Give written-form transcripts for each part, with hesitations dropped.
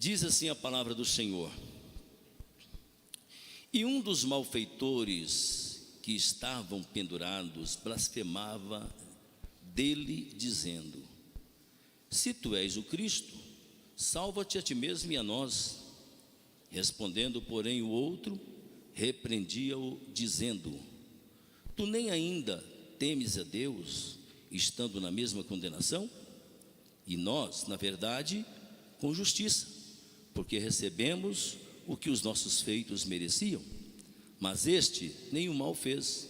Diz assim a palavra do Senhor: e um dos malfeitores que estavam pendurados blasfemava dele, dizendo: se tu és o Cristo, salva-te a ti mesmo e a nós. Respondendo, porém, o outro repreendia-o, dizendo: tu nem ainda temes a Deus, estando na mesma condenação? E nós, na verdade, com justiça, porque recebemos o que os nossos feitos mereciam. Mas este nenhum mal fez.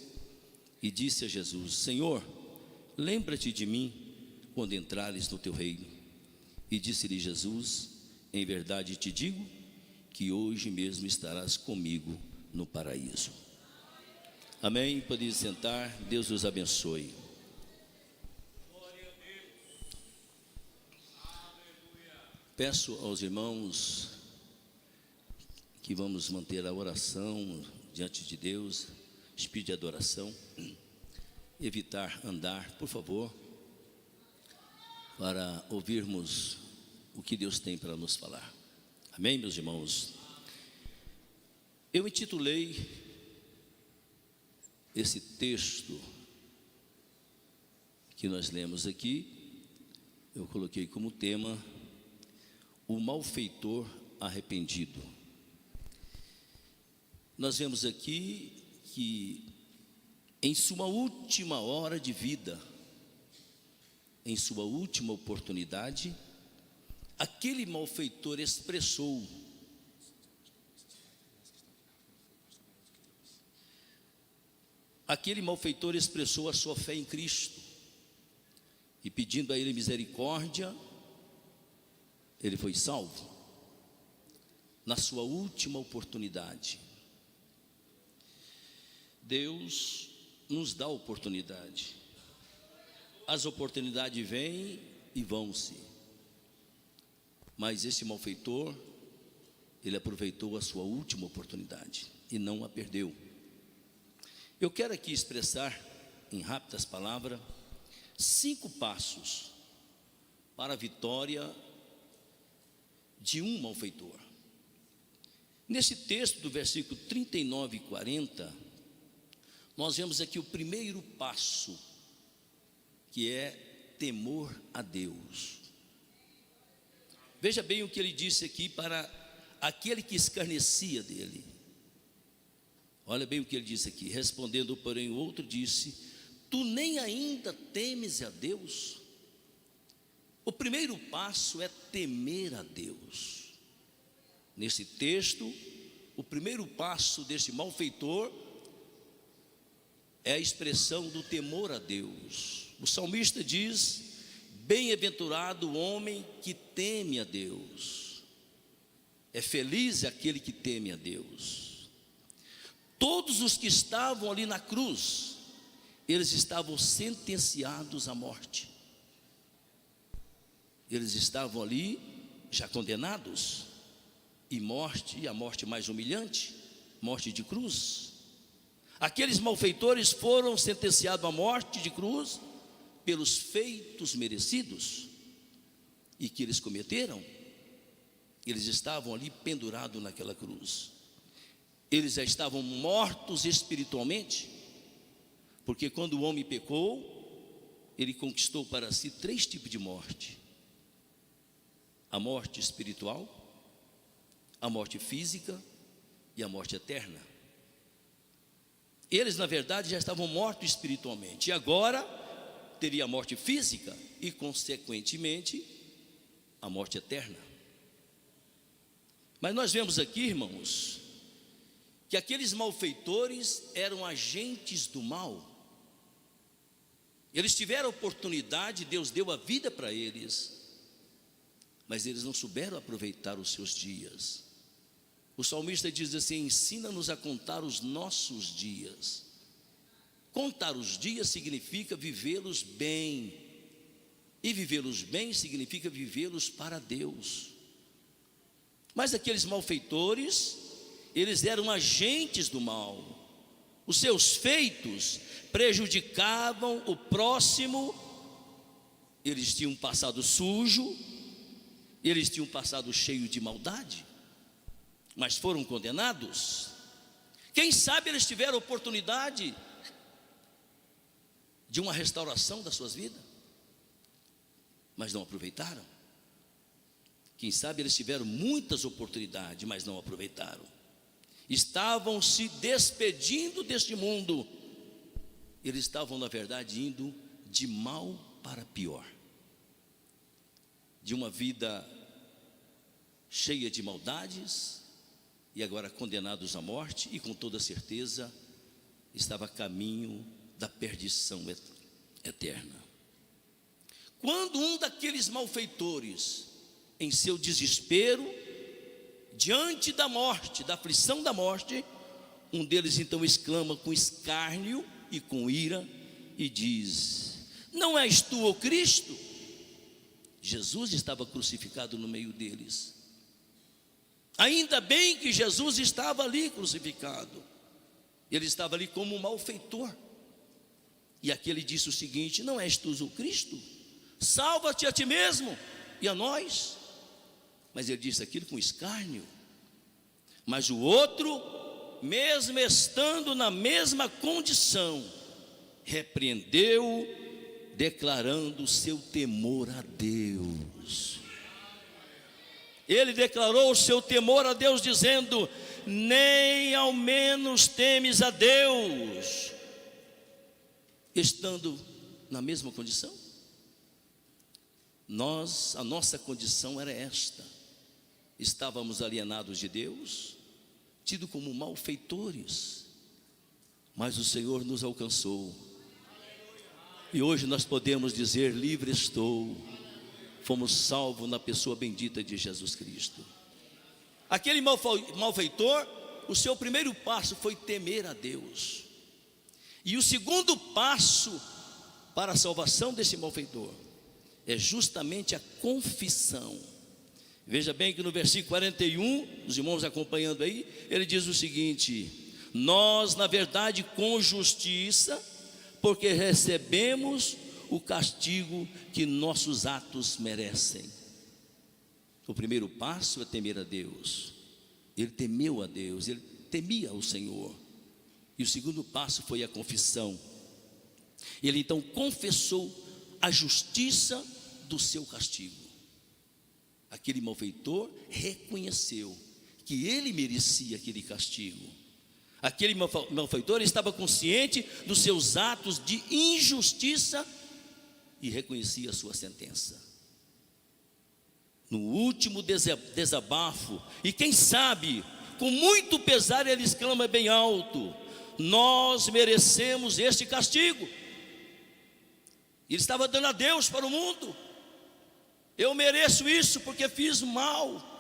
E disse a Jesus: Senhor, lembra-te de mim quando entrares no teu reino. E disse-lhe Jesus: em verdade te digo que hoje mesmo estarás comigo no paraíso. Amém? Pode sentar. Deus os abençoe. Peço aos irmãos que vamos manter a oração diante de Deus, espírito de adoração, evitar andar, por favor, para ouvirmos o que Deus tem para nos falar. Amém, meus irmãos? Eu intitulei esse texto que nós lemos aqui, eu coloquei como tema: o malfeitor arrependido. Nós vemos aqui que em sua última hora de vida, em sua última oportunidade, aquele malfeitor expressou a sua fé em Cristo, e pedindo a Ele misericórdia, ele foi salvo na sua última oportunidade. Deus nos dá oportunidade. As oportunidades vêm e vão-se, mas esse malfeitor, ele aproveitou a sua última oportunidade e não a perdeu. Eu quero aqui expressar, em rápidas palavras, 5 passos para a vitória de um malfeitor. Nesse texto do versículo 39 e 40, nós vemos aqui o primeiro passo, que é temor a Deus. Veja bem o que ele disse aqui para aquele que escarnecia dele. Olha bem o que ele disse aqui: respondendo, porém, o outro disse: tu nem ainda temes a Deus? O primeiro passo é temer a Deus. Nesse texto, o primeiro passo desse malfeitor é a expressão do temor a Deus. O salmista diz: bem-aventurado o homem que teme a Deus. É feliz aquele que teme a Deus. Todos os que estavam ali na cruz, eles estavam sentenciados à morte. Eles estavam ali já condenados, e a morte mais humilhante, morte de cruz. Aqueles malfeitores foram sentenciados à morte de cruz pelos feitos merecidos e que eles cometeram. Eles estavam ali pendurados naquela cruz. Eles já estavam mortos espiritualmente, porque quando o homem pecou, ele conquistou para si 3 tipos de morte: a morte espiritual, a morte física e a morte eterna. Eles, na verdade, já estavam mortos espiritualmente, e agora teria a morte física e, consequentemente, a morte eterna. Mas nós vemos aqui, irmãos, que aqueles malfeitores eram agentes do mal. Eles tiveram a oportunidade, Deus deu a vida para eles, mas eles não souberam aproveitar os seus dias. O salmista diz assim: ensina-nos a contar os nossos dias. Contar os dias significa vivê-los bem, e vivê-los bem significa vivê-los para Deus. Mas aqueles malfeitores, eles eram agentes do mal. Os seus feitos prejudicavam o próximo. Eles tinham um passado sujo, Eles tinham passado cheio de maldade, mas foram condenados. Quem sabe eles tiveram oportunidade de uma restauração das suas vidas, mas não aproveitaram. Quem sabe eles tiveram muitas oportunidades, mas não aproveitaram. Estavam se despedindo deste mundo. Eles estavam, na verdade, indo de mal para pior, de uma vida cheia de maldades, e agora condenados à morte, e com toda certeza estava a caminho da perdição eterna. Quando um daqueles malfeitores, em seu desespero, diante da morte, da aflição da morte, um deles então exclama com escárnio e com ira e diz: não és tu o Cristo? Jesus estava crucificado no meio deles. Ainda bem que Jesus estava ali crucificado. Ele estava ali como um malfeitor. E aquele disse o seguinte: não és tu o Cristo? Salva-te a ti mesmo e a nós. Mas ele disse aquilo com escárnio. Mas o outro, mesmo estando na mesma condição, repreendeu, declarando o seu temor a Deus. Ele declarou o seu temor a Deus, dizendo: nem ao menos temes a Deus, estando na mesma condição. A nossa condição era esta: estávamos alienados de Deus, tidos como malfeitores, mas o Senhor nos alcançou, e hoje nós podemos dizer: livre estou. Fomos salvos na pessoa bendita de Jesus Cristo. Aquele malfeitor, o seu primeiro passo foi temer a Deus, e o segundo passo para a salvação desse malfeitor é justamente a confissão. Veja bem que no versículo 41, os irmãos acompanhando aí, ele diz o seguinte: nós, na verdade, com justiça, porque recebemos o castigo que nossos atos merecem. O primeiro passo é temer a Deus. Ele temeu a Deus, ele temia o Senhor. E o segundo passo foi a confissão. Ele então confessou a justiça do seu castigo. Aquele malfeitor reconheceu que ele merecia aquele castigo. Aquele malfeitor estava consciente dos seus atos de injustiça e reconhecia a sua sentença. No último desabafo, e quem sabe, com muito pesar, ele exclama bem alto: nós merecemos este castigo. Ele estava dando a Deus para o mundo: eu mereço isso porque fiz mal.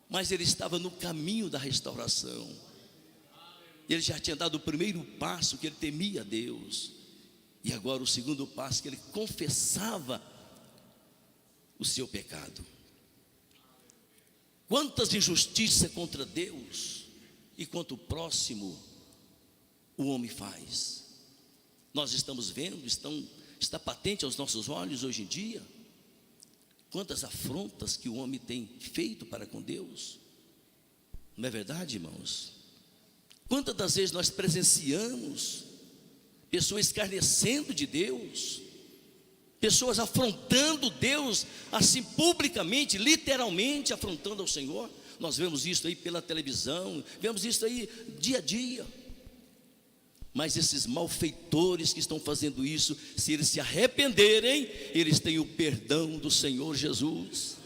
Mas ele estava no caminho da restauração. Ele já tinha dado o primeiro passo, que ele temia a Deus. E agora o segundo passo, que ele confessava o seu pecado. Quantas injustiças contra Deus e contra o próximo o homem faz. Nós estamos vendo, está patente aos nossos olhos hoje em dia, quantas afrontas que o homem tem feito para com Deus. Não é verdade, irmãos? Quantas das vezes nós presenciamos pessoas escarnecendo de Deus, pessoas afrontando Deus, assim publicamente, literalmente afrontando ao Senhor. Nós vemos isso aí pela televisão, vemos isso aí dia a dia. Mas esses malfeitores que estão fazendo isso, se eles se arrependerem, eles têm o perdão do Senhor Jesus.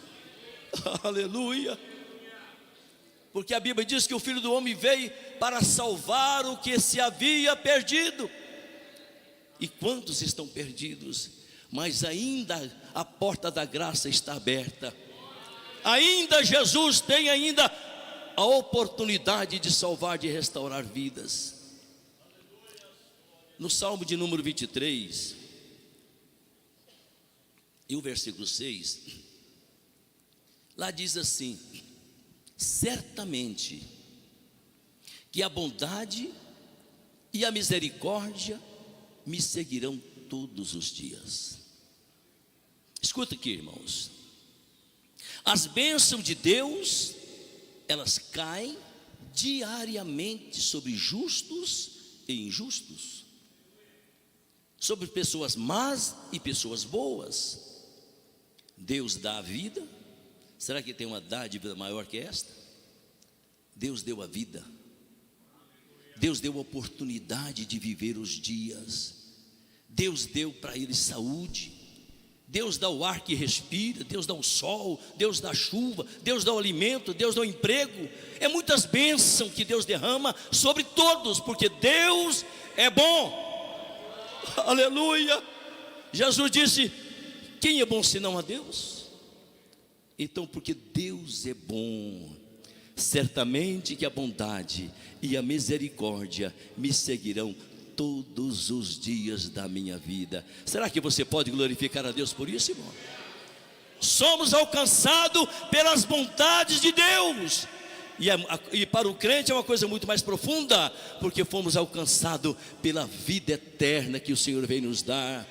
Aleluia. Porque a Bíblia diz que o Filho do Homem veio para salvar o que se havia perdido. E quantos estão perdidos? Mas ainda a porta da graça está aberta. Ainda Jesus tem ainda a oportunidade de salvar, de restaurar vidas. No Salmo de número 23, e o versículo 6, lá diz assim: certamente que a bondade e a misericórdia me seguirão todos os dias. Escuta aqui, irmãos. As bênçãos de Deus, elas caem diariamente sobre justos e injustos, sobre pessoas más e pessoas boas. Deus dá a vida. Será que tem uma dádiva maior que esta? Deus deu a vida. Deus deu a oportunidade de viver os dias. Deus deu para eles saúde. Deus dá o ar que respira. Deus dá o sol. Deus dá a chuva. Deus dá o alimento. Deus dá o emprego. É muitas bênçãos que Deus derrama sobre todos, porque Deus é bom. Aleluia. Jesus disse: quem é bom senão a Deus? Então, porque Deus é bom, certamente que a bondade e a misericórdia me seguirão todos os dias da minha vida. Será que você pode glorificar a Deus por isso, irmão? Somos alcançados pelas bondades de Deus. E para o crente é uma coisa muito mais profunda, porque fomos alcançados pela vida eterna que o Senhor veio nos dar.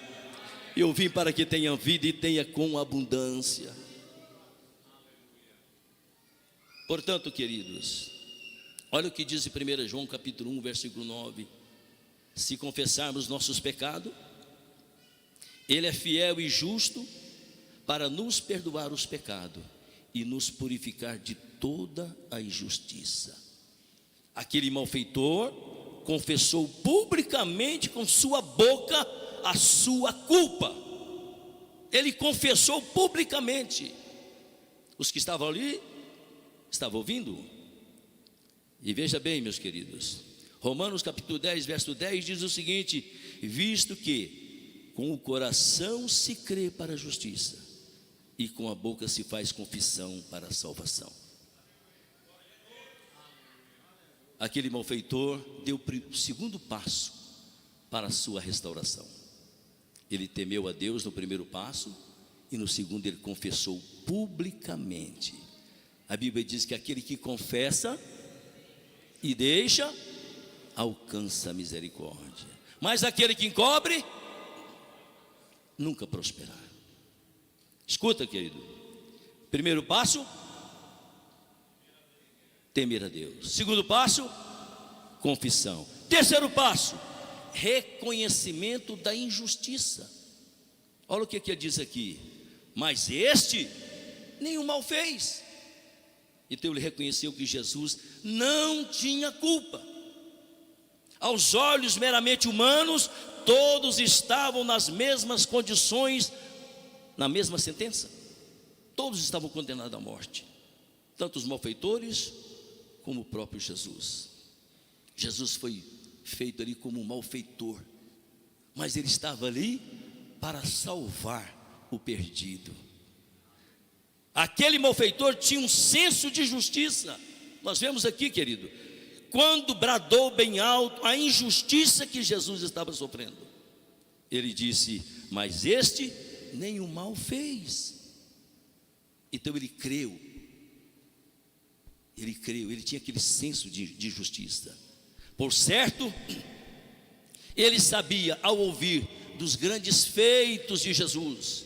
Eu vim para que tenha vida e tenha com abundância. Portanto, queridos, olha o que diz em 1 João capítulo 1, versículo 9. Se confessarmos nossos pecados, Ele é fiel e justo para nos perdoar os pecados e nos purificar de toda a injustiça. Aquele malfeitor confessou publicamente com sua boca a sua culpa. Ele confessou publicamente. Os que estavam ali estavam ouvindo. E veja bem, meus queridos, Romanos capítulo 10, verso 10 diz o seguinte: visto que com o coração se crê para a justiça e com a boca se faz confissão para a salvação. Aquele malfeitor deu o segundo passo para a sua restauração. Ele temeu a Deus no primeiro passo, e no segundo ele confessou publicamente. A Bíblia diz que aquele que confessa e deixa, alcança a misericórdia. Mas aquele que encobre, nunca prosperará. Escuta, querido. Primeiro passo, temer a Deus. Segundo passo, confissão. Terceiro passo, reconhecimento da injustiça. Olha o que ele diz aqui: mas este nenhum mal fez. Então ele reconheceu que Jesus não tinha culpa. Aos olhos meramente humanos, todos estavam nas mesmas condições, na mesma sentença. Todos estavam condenados à morte, tanto os malfeitores como o próprio Jesus. Jesus foi feito ali como um malfeitor, mas ele estava ali para salvar o perdido. Aquele malfeitor tinha um senso de justiça. Nós vemos aqui, querido, quando bradou bem alto a injustiça que Jesus estava sofrendo, ele disse: mas este nenhum mal fez. Então ele creu, ele tinha aquele senso de justiça. Por certo, ele sabia, ao ouvir dos grandes feitos de Jesus,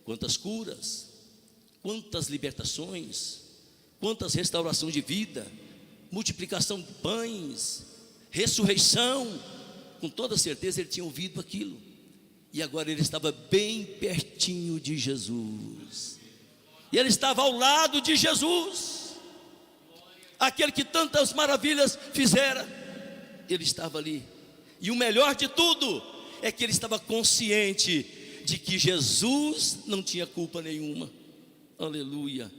quantas curas, quantas libertações, quantas restaurações de vida, multiplicação de pães, ressurreição, com toda certeza ele tinha ouvido aquilo. E agora ele estava bem pertinho de Jesus, e ele estava ao lado de Jesus, aquele que tantas maravilhas fizera. Ele estava ali, e o melhor de tudo é que ele estava consciente de que Jesus não tinha culpa nenhuma. Aleluia.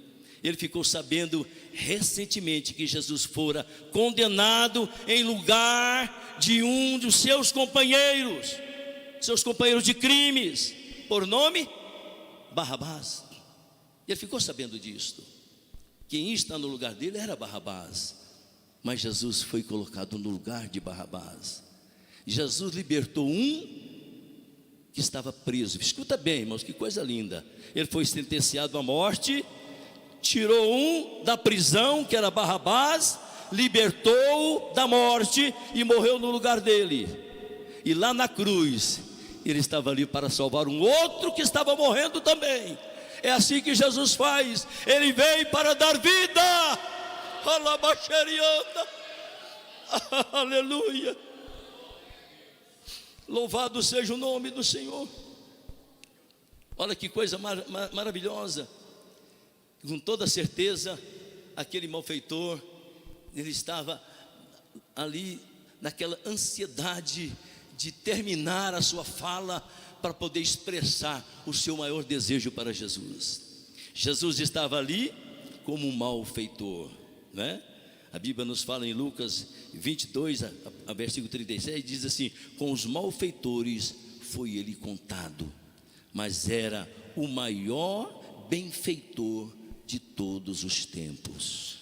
Ele ficou sabendo recentemente que Jesus fora condenado em lugar de um dos seus companheiros de crimes, por nome Barrabás. Ele ficou sabendo disto. Quem está no lugar dele era Barrabás, mas Jesus foi colocado no lugar de Barrabás. Jesus libertou um que estava preso. Escuta bem, irmãos, que coisa linda. Ele foi sentenciado à morte, tirou um da prisão, que era Barrabás, libertou-o da morte e morreu no lugar dele. E lá na cruz, ele estava ali para salvar um outro que estava morrendo também. É assim que Jesus faz. Ele veio para dar vida. Alabaxerianda. Aleluia. Louvado seja o nome do Senhor. Olha que coisa maravilhosa. Com toda certeza, aquele malfeitor, ele estava ali naquela ansiedade de terminar a sua fala para poder expressar o seu maior desejo para Jesus. Jesus estava ali como um malfeitor, né? A Bíblia nos fala em Lucas 22, a versículo 36, diz assim: com os malfeitores foi ele contado, mas era o maior benfeitor de todos os tempos.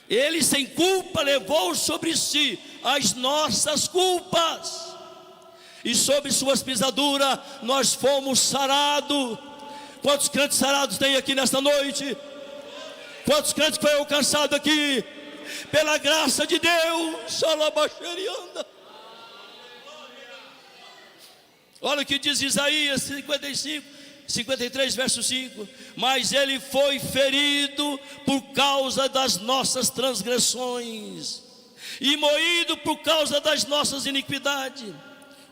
Ele sem culpa levou sobre si as nossas culpas, e sobre suas pisaduras nós fomos sarados. Quantos crentes sarados tem aqui nesta noite? Quantos crentes foi alcançado aqui pela graça de Deus? Olha o que diz Isaías 53 verso 5: mas ele foi ferido por causa das nossas transgressões e moído por causa das nossas iniquidades.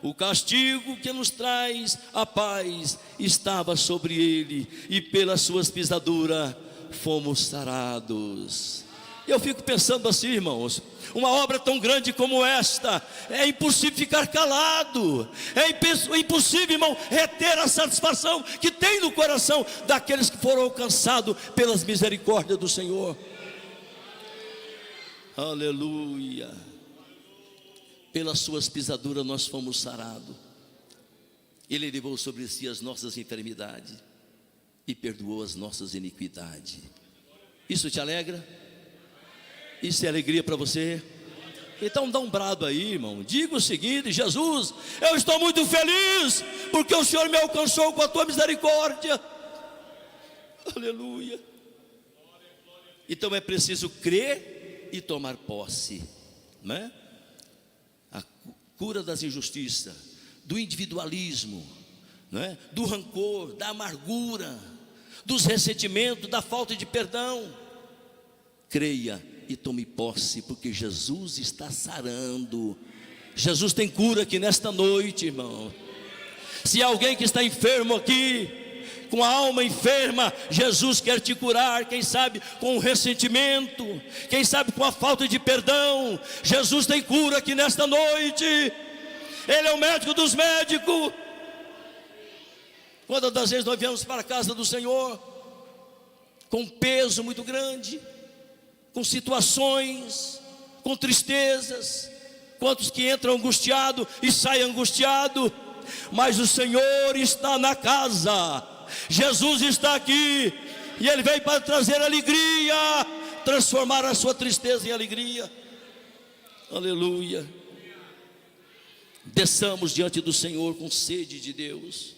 O castigo que nos traz a paz estava sobre ele, e pelas suas pisaduras fomos sarados. Eu fico pensando assim, irmãos, uma obra tão grande como esta, é impossível ficar calado, é impossível, irmão, reter a satisfação que tem no coração daqueles que foram alcançados pelas misericórdias do Senhor. Aleluia. Pelas suas pisaduras nós fomos sarados. Ele levou sobre si as nossas enfermidades e perdoou as nossas iniquidades. Isso te alegra? Isso é alegria para você? Então dá um brado aí, irmão. Diga o seguinte: Jesus, eu estou muito feliz porque o Senhor me alcançou com a tua misericórdia. Aleluia. Então é preciso crer e tomar posse, né? A cura das injustiças, do individualismo, né? Do rancor, da amargura, dos ressentimentos, da falta de perdão. Creia e tome posse, porque Jesus está sarando. Jesus tem cura aqui nesta noite, irmão. Se há alguém que está enfermo aqui, com a alma enferma, Jesus quer te curar. Quem sabe com o ressentimento, quem sabe com a falta de perdão, Jesus tem cura aqui nesta noite. Ele é o médico dos médicos. Quantas das vezes nós viemos para a casa do Senhor com um peso muito grande, com situações, com tristezas. Quantos que entram angustiado e saem angustiado, mas o Senhor está na casa. Jesus está aqui e Ele veio para trazer alegria, transformar a sua tristeza em alegria. Aleluia. Desçamos diante do Senhor com sede de Deus,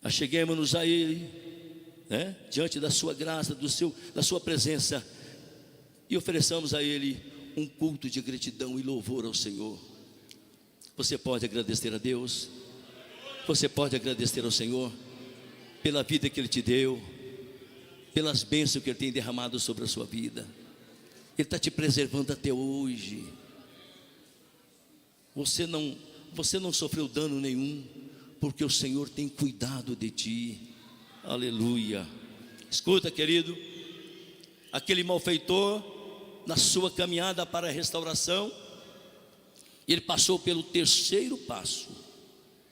acheguemos-nos a Ele, né? Diante da sua graça, da sua presença, e ofereçamos a Ele um culto de gratidão e louvor ao Senhor. Você pode agradecer a Deus? Você pode agradecer ao Senhor pela vida que Ele te deu, pelas bênçãos que Ele tem derramado sobre a sua vida. Ele está te preservando até hoje. Você não sofreu dano nenhum, porque o Senhor tem cuidado de ti. Aleluia. Escuta, querido, aquele malfeitor, na sua caminhada para a restauração, ele passou pelo terceiro passo.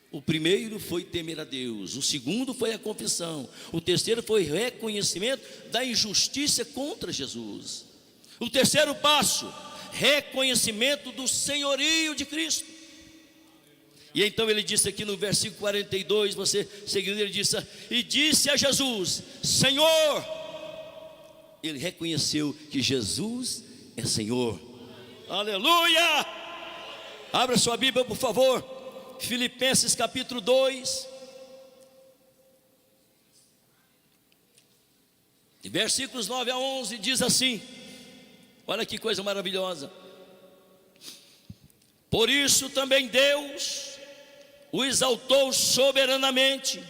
O primeiro foi temer a Deus, o segundo foi a confissão, o terceiro foi reconhecimento da injustiça contra Jesus. O terceiro passo, reconhecimento do senhorio de Cristo. E então ele disse aqui no versículo 42, você seguindo, ele disse: e disse a Jesus, Senhor. Ele reconheceu que Jesus é Senhor. Aleluia. Abra sua Bíblia, por favor, Filipenses capítulo 2, versículos 9 a 11, diz assim: olha que coisa maravilhosa. Por isso também Deus o exaltou soberanamente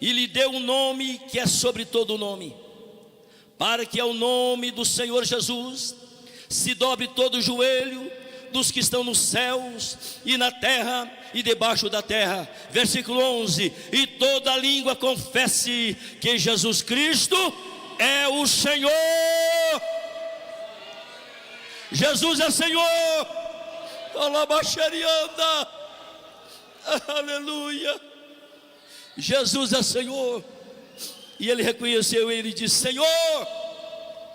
e lhe deu um nome que é sobre todo nome, para que ao nome do Senhor Jesus se dobre todo o joelho dos que estão nos céus e na terra e debaixo da terra. Versículo 11: e toda língua confesse que Jesus Cristo é o Senhor. Jesus é Senhor. Alabaxerianda. Aleluia. Jesus é Senhor. E ele reconheceu, ele disse: Senhor.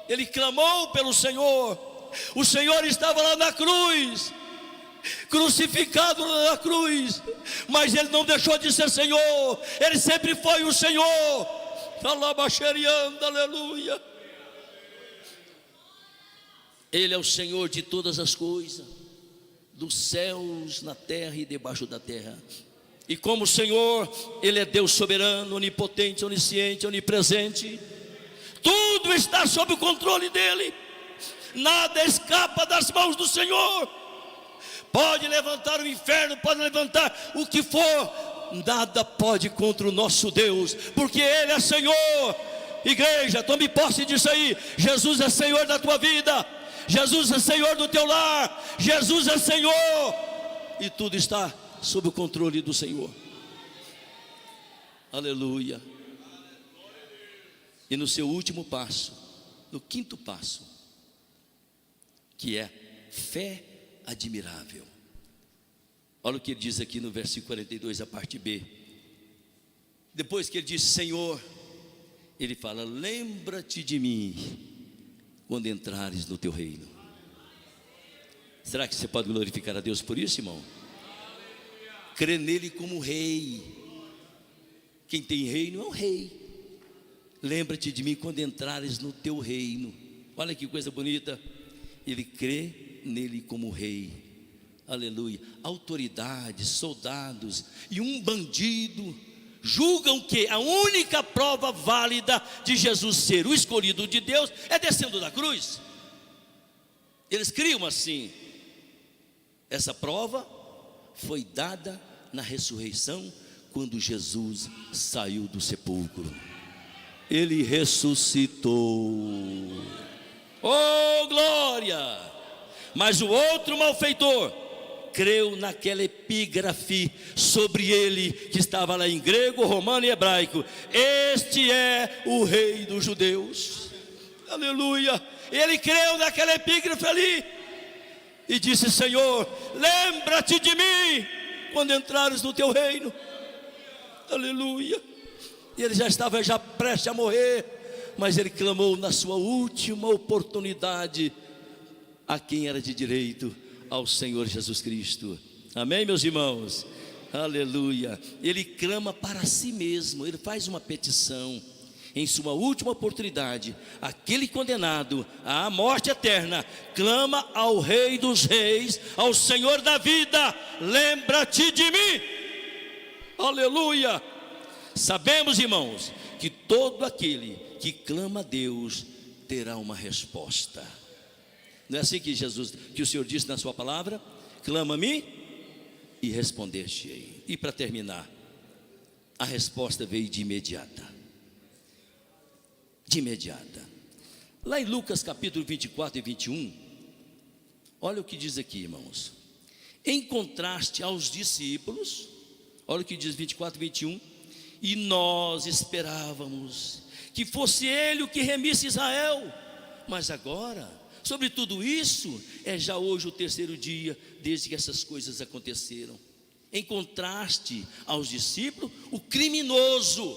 Ele clamou pelo Senhor. O Senhor estava lá na cruz, crucificado lá na cruz, mas ele não deixou de ser Senhor. Ele sempre foi o Senhor. Alabaxerianda, aleluia. Ele é o Senhor de todas as coisas, dos céus, na terra e debaixo da terra. E como Senhor, Ele é Deus soberano, onipotente, onisciente, onipresente. Tudo está sob o controle dEle. Nada escapa das mãos do Senhor. Pode levantar o inferno, pode levantar o que for, nada pode contra o nosso Deus, porque Ele é Senhor. Igreja, tome posse disso aí. Jesus é Senhor da tua vida. Jesus é Senhor do teu lar. Jesus é Senhor. E tudo está sob o controle do Senhor. Aleluia. E no seu último passo, no quinto passo, que é fé admirável. Olha o que ele diz aqui no versículo 42, a parte B. Depois que ele diz Senhor, ele fala: lembra-te de mim quando entrares no teu reino. Será que você pode glorificar a Deus por isso, irmão? Crê nele como rei. Quem tem reino é um rei. Lembra-te de mim quando entrares no teu reino. Olha que coisa bonita. Ele crê nele como rei. Aleluia. Autoridades, soldados e um bandido julgam que a única prova válida de Jesus ser o escolhido de Deus é descendo da cruz. Eles criam assim. Essa prova foi dada na ressurreição, quando Jesus saiu do sepulcro. Ele ressuscitou. Oh, glória! Mas o outro malfeitor creu naquela epígrafe sobre ele, que estava lá em grego, romano e hebraico: este é o rei dos judeus. Aleluia. Ele creu naquela epígrafe ali e disse: Senhor, lembra-te de mim quando entrares no teu reino. Aleluia. E ele já estava prestes a morrer, mas ele clamou na sua última oportunidade a quem era de direito, ao Senhor Jesus Cristo. Amém, meus irmãos? Aleluia. Ele clama para si mesmo, ele faz uma petição. Em sua última oportunidade, aquele condenado à morte eterna clama ao Rei dos Reis, ao Senhor da vida: lembra-te de mim. Aleluia. Sabemos, irmãos, que todo aquele que clama a Deus terá uma resposta. Não é assim que o Senhor disse na sua palavra? Clama-me e responder-te-ei. E para terminar, a resposta veio de imediata. De imediata. Lá em Lucas capítulo 24 e 21, olha o que diz aqui, irmãos. Em contraste aos discípulos, olha o que diz 24 e 21. E nós esperávamos que fosse ele o que remisse Israel, mas agora, sobre tudo isso, é já hoje o terceiro dia desde que essas coisas aconteceram. Em contraste aos discípulos, o criminoso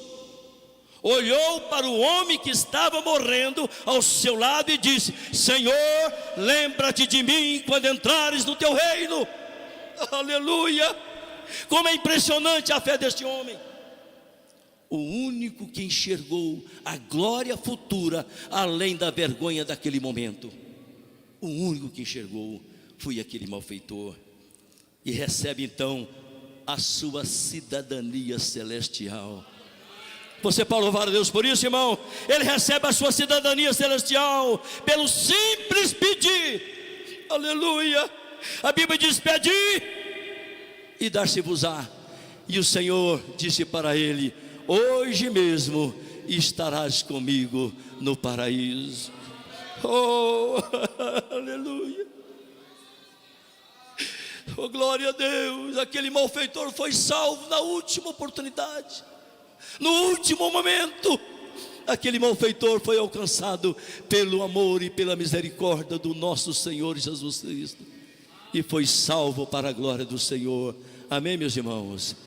olhou para o homem que estava morrendo ao seu lado e disse: Senhor, lembra-te de mim quando entrares no teu reino. Aleluia. Como é impressionante a fé deste homem. O único que enxergou a glória futura além da vergonha daquele momento, o único que enxergou foi aquele malfeitor. E recebe então a sua cidadania celestial. Você pode louvar a Deus por isso, irmão? Ele recebe a sua cidadania celestial pelo simples pedir. Aleluia. A Bíblia diz: pedi e dar-se-vos-á. E o Senhor disse para ele: hoje mesmo estarás comigo no paraíso. Oh, aleluia. Oh, glória a Deus. Aquele malfeitor foi salvo na última oportunidade, no último momento. Aquele malfeitor foi alcançado pelo amor e pela misericórdia do nosso Senhor Jesus Cristo, e foi salvo para a glória do Senhor. Amém, meus irmãos?